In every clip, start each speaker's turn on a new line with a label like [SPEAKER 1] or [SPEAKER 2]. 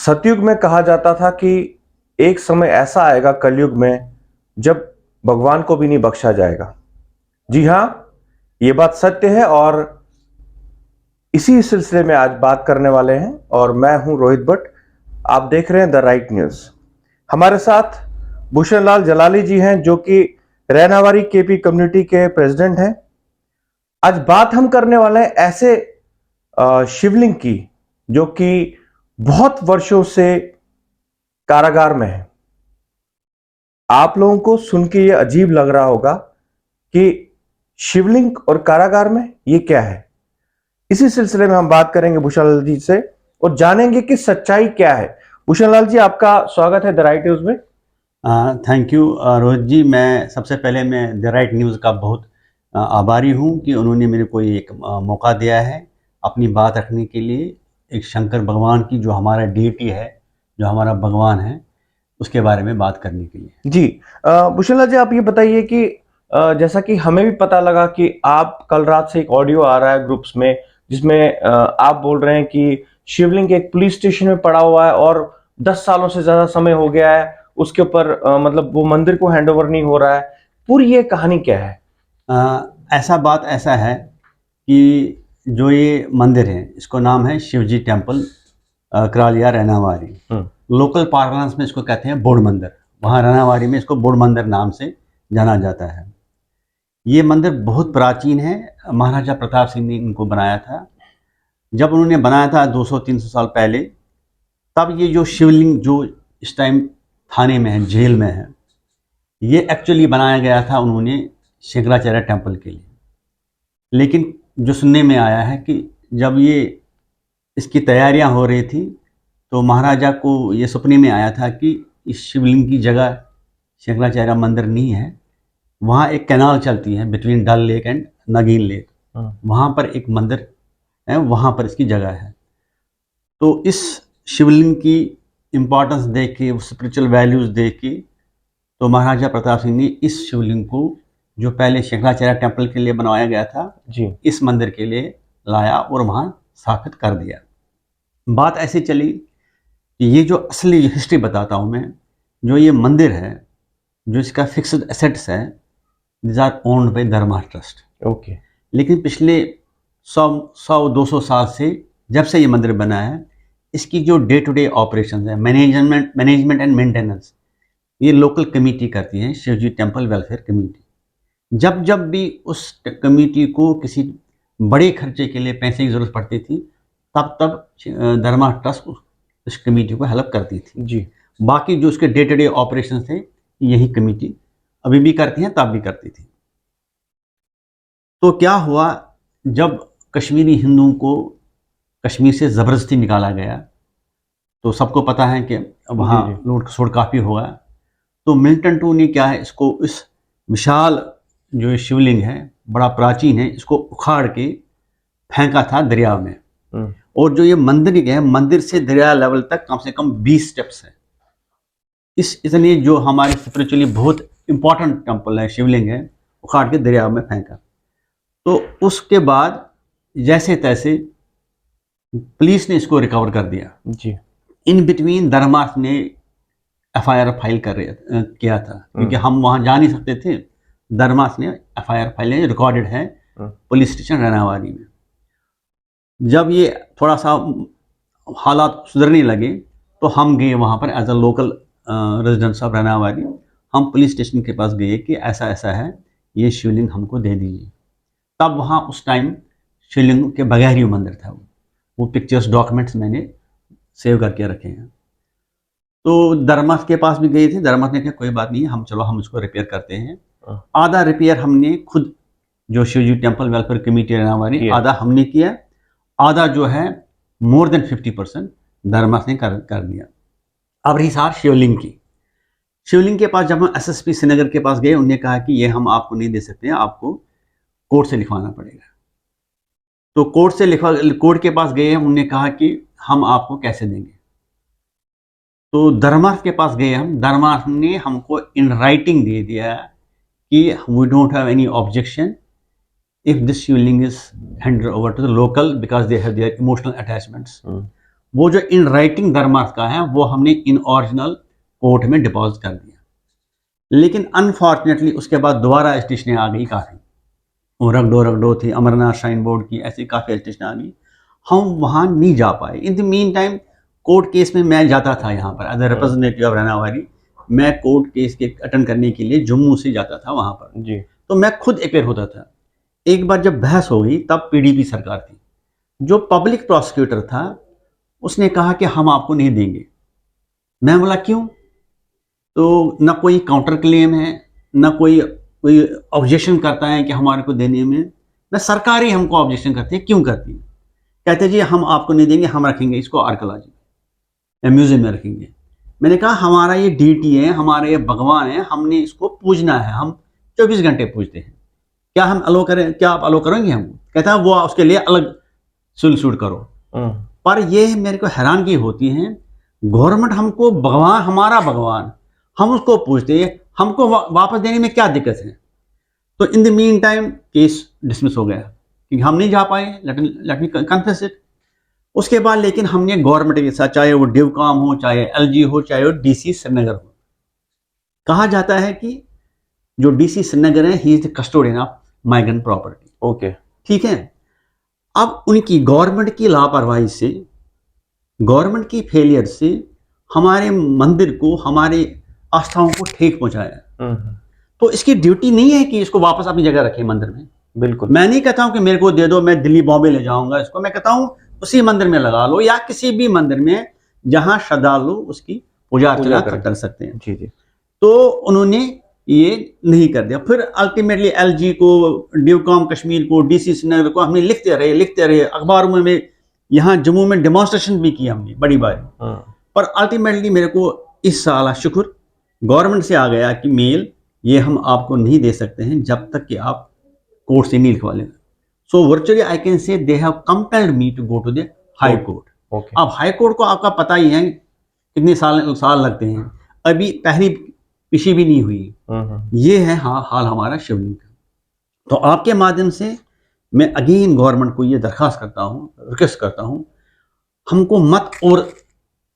[SPEAKER 1] सतयुग में कहा जाता था कि एक समय ऐसा आएगा कलयुग में जब भगवान को भी नहीं बख्शा जाएगा। जी हां, ये बात सत्य है और इसी सिलसिले में आज बात करने वाले हैं और मैं हूं रोहित भट्ट। आप देख रहे हैं द राइट न्यूज। हमारे साथ भूषण लाल जलाली जी हैं जो कि रैनावारी केपी कम्युनिटी के प्रेसिडेंट हैं। आज बात हम करने वाले हैं ऐसे शिवलिंग की जो कि बहुत वर्षों से कारागार में है। आप लोगों को सुन के ये अजीब लग रहा होगा कि शिवलिंग और कारागार में ये क्या है। इसी सिलसिले में हम बात करेंगे भूषण लाल जी से और जानेंगे कि सच्चाई क्या है। भूषण लाल जी, आपका स्वागत है द राइट न्यूज में।
[SPEAKER 2] थैंक यू रोहित जी। मैं सबसे पहले मैं द राइट न्यूज़ का बहुत आभारी हूँ कि उन्होंने मेरे को एक मौका दिया है अपनी बात रखने के लिए। एक शंकर भगवान की जो हमारा डीटी है, जो हमारा भगवान है, उसके बारे में बात करने के लिए।
[SPEAKER 1] जी, भूषण लाल जी, आप ये बताइए कि जैसा कि हमें भी पता लगा कि आप कल रात से एक ऑडियो आ रहा है ग्रुप्स में जिसमें आप बोल रहे हैं कि शिवलिंग एक पुलिस स्टेशन में पड़ा हुआ है और 10 सालों से ज्यादा समय हो गया है उसके ऊपर मतलब वो मंदिर को हैंडओवर नहीं हो रहा है। पूरी ये कहानी क्या है?
[SPEAKER 2] ऐसा है कि जो ये मंदिर है इसको नाम है शिवजी टेम्पल, करालिया रैनावारी। लोकल पार्लैंस में इसको कहते हैं बोड़ मंदिर। वहाँ रैनावारी में इसको बोड़ मंदिर नाम से जाना जाता है। ये मंदिर बहुत प्राचीन है। महाराजा प्रताप सिंह ने इनको बनाया था। जब उन्होंने बनाया था 200-300 साल पहले, तब ये जो शिवलिंग जो इस टाइम थाने में है, जेल में है, ये एक्चुअली बनाया गया था उन्होंने शंकराचार्य टेम्पल के लिए। लेकिन जो सुनने में आया है कि जब ये इसकी तैयारियां हो रही थी तो महाराजा को ये सपने में आया था कि इस शिवलिंग की जगह शंकराचार्य मंदिर नहीं है। वहाँ एक कैनाल चलती है between Dal lake and Nagin lake, वहाँ पर एक मंदिर है, वहाँ पर इसकी जगह है। तो इस शिवलिंग की इम्पोर्टेंस देख के, स्पिरिचुअल वैल्यूज़ देख के, तो महाराजा प्रताप सिंह ने इस शिवलिंग को, जो पहले शंकराचार्य टेम्पल के लिए बनवाया गया था,
[SPEAKER 1] जी,
[SPEAKER 2] इस मंदिर के लिए लाया और वहाँ स्थापित कर दिया। बात ऐसी चली कि ये जो असली हिस्ट्री बताता हूँ मैं, जो ये मंदिर है, जो इसका फिक्स्ड एसेट्स है, this are owned by Dharma trust.
[SPEAKER 1] Okay.
[SPEAKER 2] लेकिन पिछले 100-200 साल से, जब से ये मंदिर बना है, इसकी जो डे टू डे ऑपरेशन है, मैनेजमेंट एंड मेंटेनेंस, ये लोकल कमेटी करती है, शिवजी टेम्पल वेलफेयर कमेटी। जब जब भी उस कमेटी को किसी बड़े खर्चे के लिए पैसे की ज़रूरत पड़ती थी, तब तब धर्मा ट्रस्ट उस कमेटी को हेल्प करती थी।
[SPEAKER 1] जी,
[SPEAKER 2] बाकी जो उसके डे टू डे ऑपरेशन थे, यही कमेटी अभी भी करती हैं, तब भी करती थी। तो क्या हुआ, जब कश्मीरी हिंदुओं को कश्मीर से ज़बरदस्ती निकाला गया, तो सबको पता है कि वहाँ
[SPEAKER 1] जी, जी।
[SPEAKER 2] लूट खसोट काफ़ी हुआ। तो मिल्टन टू ने क्या है, इसको इस विशाल जो ये शिवलिंग है, बड़ा प्राचीन है, इसको उखाड़ के फेंका था दरिया में। और जो ये मंदिर है, मंदिर से दरिया लेवल तक कम से कम 20 स्टेप्स है। इसलिए जो हमारे स्पिरिचुअली बहुत इंपॉर्टेंट टेम्पल है, शिवलिंग है, उखाड़ के दरिया में फेंका। तो उसके बाद जैसे तैसे पुलिस ने इसको रिकवर कर दिया।
[SPEAKER 1] जी,
[SPEAKER 2] इन बिटवीन धर्मार्थ ने एफआईआर फाइल किया था, क्योंकि हम वहाँ जा नहीं सकते थे। धर्मार्थ ने एफआईआर फाइल रिकॉर्डेड है पुलिस स्टेशन रैनावारी में। जब ये थोड़ा सा हालात सुधरने लगे तो हम गए वहाँ पर as a local residents of Rainawari. हम पुलिस स्टेशन के पास गए कि ऐसा ऐसा है, ये शिवलिंग हमको दे दीजिए। तब वहाँ उस टाइम शिवलिंग के बगैर ही मंदिर था। वो पिक्चर्स, डॉक्यूमेंट्स मैंने सेव करके रखे हैं। तो धर्मार्थ के पास भी गए थे। धर्मार्थ ने कहा कोई बात नहीं, हम इसको रिपेयर करते हैं। आधा रिपेयर हमने खुद, जो Shivji temple welfare committee Rainawari, आधा हमने किया। आधा जो है मोर देन 50% धर्मार्थ ने कर दिया। अब रही सार शिवलिंग की। शिवलिंग के पास जब हम एसएसपी श्रीनगर के पास गए, उन्होंने कहा कि ये हम आपको नहीं दे सकते हैं, आपको कोर्ट से लिखवाना पड़ेगा। तो कोर्ट के पास गए, उन्होंने कहा कि हम आपको कैसे देंगे। तो धर्मार्थ के पास गए हम, धर्मार्थ ने हमको इन राइटिंग दे दिया कि we don't have any objection if this shivling is handed over to the local because they have their emotional attachments. वो जो इन राइटिंग दरमार्क का है वो हमने इन ओरिजिनल कोर्ट में डिपॉजिट कर दिया। लेकिन अनफॉर्चुनेटली उसके बाद दोबारा स्टेशनें आ गई काफ़ी, वो रगडो थी, अमरनाथ श्राइन बोर्ड की, ऐसी काफ़ी स्टेशन आ गई, हम वहाँ नहीं जा पाए। In the mean time court case में मैं जाता था, यहाँ पर एज ए रिप्रेजेंटेटिव ऑफ रनावारी मैं कोर्ट केस के अटेंड करने के लिए जम्मू से जाता था वहाँ पर
[SPEAKER 1] जी।
[SPEAKER 2] तो मैं खुद अपेयर होता था। एक बार जब बहस हो गई तब पीडीपी सरकार थी, जो पब्लिक प्रोसिक्यूटर था उसने कहा कि हम आपको नहीं देंगे। मैं बोला क्यों? तो ना कोई काउंटर क्लेम है, ना कोई ऑब्जेक्शन करता है कि हमारे को देने में, ना सरकार ही हमको ऑब्जेक्शन करती है। क्यों करती है? कहते जी हम आपको नहीं देंगे, हम रखेंगे इसको आर्कियोलॉजी में, म्यूजियम में रखेंगे। मैंने कहा हमारा ये डीटी है, हमारा ये भगवान है, हमने इसको पूजना है, हम 24 घंटे पूजते हैं, क्या हम अलो करें? क्या आप अलो करेंगे हमको? कहता है वो उसके लिए अलग सुलसूट करो। पर ये मेरे को हैरानगी होती है, गवर्नमेंट हमको भगवान, हमारा भगवान, हम उसको पूछते हैं, हमको वापस देने में क्या दिक्कत है? तो in the mean time case dismiss हो गया क्योंकि हम नहीं जा पाए, लेट मी कन्फेस इट। उसके बाद लेकिन हमने गवर्नमेंट के साथ, चाहे वो डिवकाम हो, चाहे एलजी हो, चाहे वो डीसी श्रीनगर हो, कहा जाता है कि जो डीसी श्रीनगर है he is the custodian of migrant property.
[SPEAKER 1] Okay,
[SPEAKER 2] ठीक है। अब उनकी गवर्नमेंट की लापरवाही से, गवर्नमेंट की फेलियर से हमारे मंदिर को, हमारे आस्थाओं को ठेक पहुंचाया। तो इसकी ड्यूटी नहीं है कि इसको वापस अपनी जगह रखे मंदिर में।
[SPEAKER 1] बिल्कुल।
[SPEAKER 2] मैं नहीं कहता हूं कि मेरे को दे दो, मैं दिल्ली बॉम्बे ले जाऊंगा इसको। मैं कहता हूं उसी मंदिर में लगा लो, या किसी भी मंदिर में जहां श्रद्धालु उसकी पूजा अर्चना कर सकते हैं।
[SPEAKER 1] जी जी।
[SPEAKER 2] तो उन्होंने ये नहीं कर दिया। फिर अल्टीमेटली एलजी को, डिवकॉम कश्मीर को, डीसी श्रीनगर को हमने लिखते रहे अखबारों में, यहाँ जम्मू में डेमोन्स्ट्रेशन भी की हमने बड़ी बार। पर अल्टीमेटली मेरे को इस साल शुक्र गवर्नमेंट से आ गया कि मेल, ये हम आपको नहीं दे सकते हैं जब तक कि आप कोर्ट से नहीं लिखवा लें। सो virtually I can say they have compelled me to go to the high court. अब हाई कोर्ट को आपका पता ही है कितने साल लगते हैं, अभी पहली पिछी भी नहीं हुई। ये है हाल हमारा शिवलिंग का। तो आपके माध्यम से मैं अगेन गवर्नमेंट को ये दरखास्त करता हूँ, रिक्वेस्ट करता हूँ, हमको मत और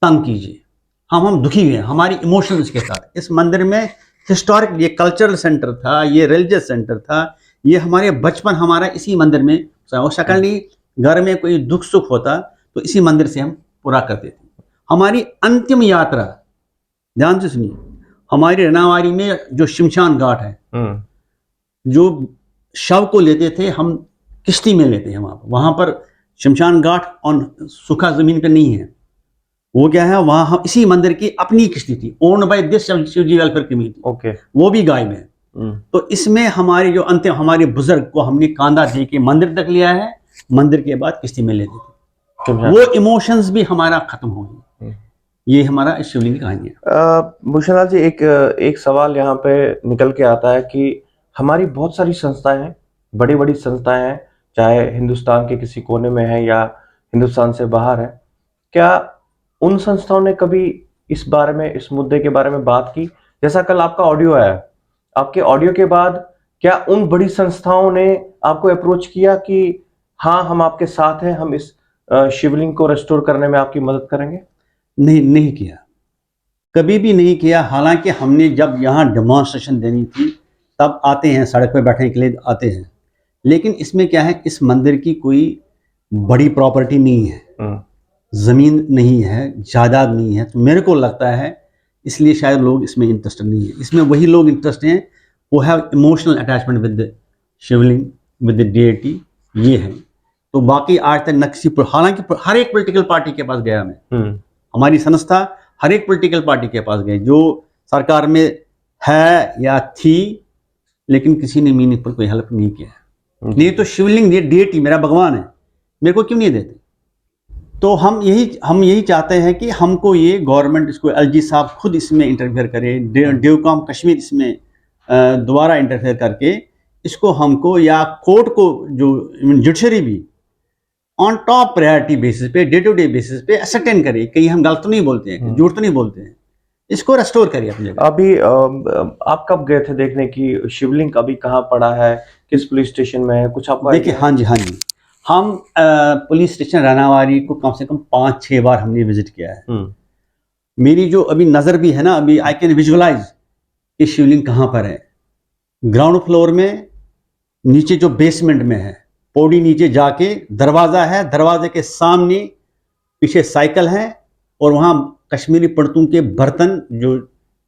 [SPEAKER 2] तंग कीजिए। हम दुखी हैं, हमारी इमोशंस के साथ। इस मंदिर में हिस्टोरिक, ये कल्चरल सेंटर था, ये रिलीजियस सेंटर था, ये हमारे बचपन हमारा इसी मंदिर में, शकली घर में कोई दुख सुख होता तो इसी मंदिर से हम पूरा करते थे। हमारी अंतिम यात्रा, ध्यान से सुनिए, हमारी रनावारी में जो शमशान घाट है, जो शव को लेते थे हम किश्ती में लेते हैं वहां पर शमशान घाट ऑन सूखा जमीन पे नहीं है। वो क्या है, वहां हम इसी मंदिर की अपनी किश्ती थी, owned by this Shivji welfare committee. Okay, वो भी गायब है। तो इसमें हमारी जो अंतिम, हमारे बुजुर्ग को हमने कांधा दे के मंदिर तक लिया है, मंदिर के बाद किश्ती में लेते थे। वो इमोशंस भी हमारा खत्म हो गए। ये हमारा शिवलिंग की कहानी है।
[SPEAKER 1] भूषणलाल जी, एक सवाल यहाँ पे निकल के आता है कि हमारी बहुत सारी संस्थाएं हैं, बड़ी बड़ी संस्थाएं हैं, चाहे हिंदुस्तान के किसी कोने में है या हिंदुस्तान से बाहर है, क्या उन संस्थाओं ने कभी इस बारे में, इस मुद्दे के बारे में बात की? जैसा कल आपका ऑडियो आया, आपके ऑडियो के बाद क्या उन बड़ी संस्थाओं ने आपको अप्रोच किया कि हाँ हम आपके साथ हैं, हम इस शिवलिंग को रेस्टोर करने में आपकी मदद करेंगे?
[SPEAKER 2] नहीं किया, कभी भी नहीं किया। हालांकि हमने जब यहाँ डेमोन्स्ट्रेशन देनी थी तब आते हैं, सड़क पर बैठने के लिए आते हैं, लेकिन इसमें क्या है, इस मंदिर की कोई बड़ी प्रॉपर्टी नहीं है, जमीन नहीं है, जायदाद नहीं है। तो मेरे को लगता है इसलिए शायद लोग इसमें इंटरेस्टेड नहीं है। इसमें वही लोग इंटरेस्ट हैं वो have emotional attachment with the shivling, with the deity, ये है। तो बाकी आज तक न किसी, हालांकि हर एक पॉलिटिकल पार्टी के पास गया मैं, हमारी संस्था हर एक पॉलिटिकल पार्टी के पास गई जो सरकार में है या थी, लेकिन किसी ने मीनिंगफुल कोई हेल्प नहीं किया। नहीं तो शिवलिंग डीटी मेरा भगवान है, मेरे को क्यों नहीं देते? तो हम यही चाहते हैं कि हमको ये गवर्नमेंट, इसको एलजी साहब खुद इसमें इंटरफेयर करे, डिवकॉम कश्मीर इसमें दोबारा इंटरफेयर करके इसको हमको, या कोर्ट को, जो जुडिशरी भी ऑन टॉप प्रायोरिटी बेसिस पे, डे टू डे बेसिस पे असरटेन करे, कहीं हम गलत तो नहीं बोलते हैं, झूठ तो नहीं बोलते हैं, इसको रेस्टोर करिए अपनी जगह।
[SPEAKER 1] अभी आप कब गए थे देखने की शिवलिंग अभी कहाँ पड़ा है, किस पुलिस स्टेशन में है, कुछ आपको?
[SPEAKER 2] देखिए, हाँ जी, हम पुलिस स्टेशन रानावारी को कम से कम 5-6 बार हमने विजिट किया है। मेरी जो अभी नज़र भी है ना, अभी आई कैन विजुअलाइज कि शिवलिंग कहाँ पर है। ग्राउंड फ्लोर में नीचे जो बेसमेंट में है, पौड़ी नीचे जाके दरवाज़ा है, दरवाजे के सामने पीछे साइकिल है और वहाँ कश्मीरी पड़तून के बर्तन जो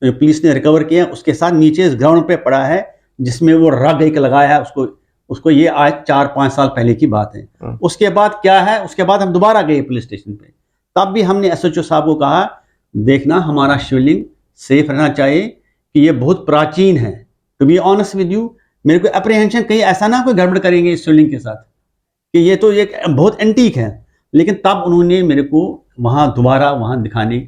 [SPEAKER 2] पुलिस ने रिकवर किए हैं उसके साथ नीचे इस ग्राउंड पे पड़ा है, जिसमें वो रग एक लगाया है उसको ये आज 4-5 साल पहले की बात है। उसके बाद क्या है, उसके बाद हम दोबारा गए पुलिस स्टेशन पे, तब भी हमने एसएचओ साहब को कहा देखना हमारा शिवलिंग सेफ रहना चाहिए कि ये बहुत प्राचीन है। To be honest with you, मेरे को अप्रीहेंशन कहीं ऐसा ना कोई गड़बड़ करेंगे इस शिवलिंग के साथ कि ये तो एक बहुत एंटीक है, लेकिन तब उन्होंने मेरे को वहाँ दोबारा वहाँ दिखाने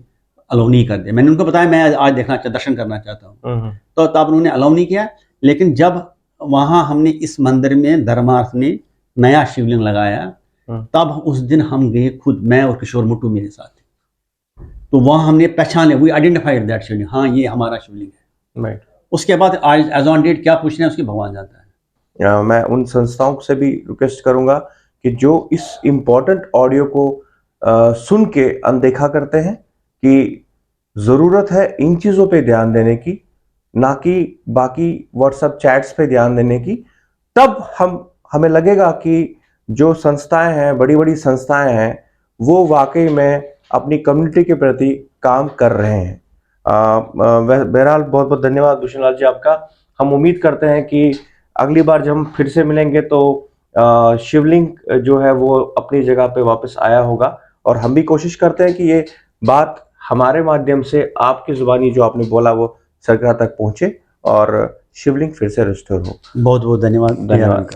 [SPEAKER 2] अलाउ नहीं कर दिया। मैंने उनको बताया मैं आज देखना दर्शन करना चाहता हूँ, तो तब उन्होंने अलाउ नहीं किया। लेकिन जब वहाँ हमने इस मंदिर में धर्मार्थ ने नया शिवलिंग लगाया, तब उस दिन हम गए खुद, मैं और किशोर मुट्टू मेरे साथ, तो वहाँ हमने पहचान लिया, वी आइडेंटिफाइड दैट शिवलिंग, हाँ ये हमारा शिवलिंग है।
[SPEAKER 1] राइट।
[SPEAKER 2] उसके बाद आज एज ऑन डेट क्या पूछना है उसकी भगवान जाता है।
[SPEAKER 1] मैं उन संस्थाओं से भी रिक्वेस्ट करूंगा कि जो इस इम्पोर्टेंट ऑडियो को सुन के अनदेखा करते हैं कि ज़रूरत है इन चीज़ों पे ध्यान देने की, ना कि बाकी व्हाट्सएप चैट्स पे ध्यान देने की। तब हमें लगेगा कि जो संस्थाएं हैं, बड़ी बड़ी संस्थाएं हैं, वो वाकई में अपनी कम्युनिटी के प्रति काम कर रहे हैं। बहरहाल बहुत बहुत धन्यवाद भूषण लाल जी आपका। हम उम्मीद करते हैं कि अगली बार जब हम फिर से मिलेंगे तो शिवलिंग जो है वो अपनी जगह पे वापस आया होगा, और हम भी कोशिश करते हैं कि ये बात हमारे माध्यम से आपकी जुबानी जो आपने बोला वो सरकार तक पहुंचे और शिवलिंग फिर से रिस्टोर हो।
[SPEAKER 2] बहुत बहुत धन्यवाद।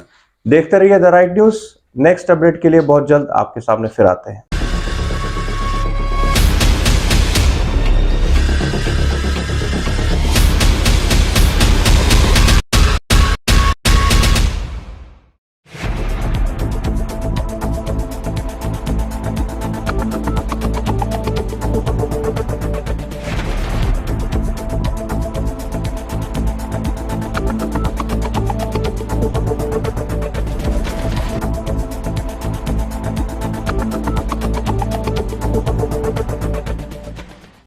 [SPEAKER 1] देखते रहिए the right news. Next update के लिए बहुत जल्द आपके सामने फिर आते हैं।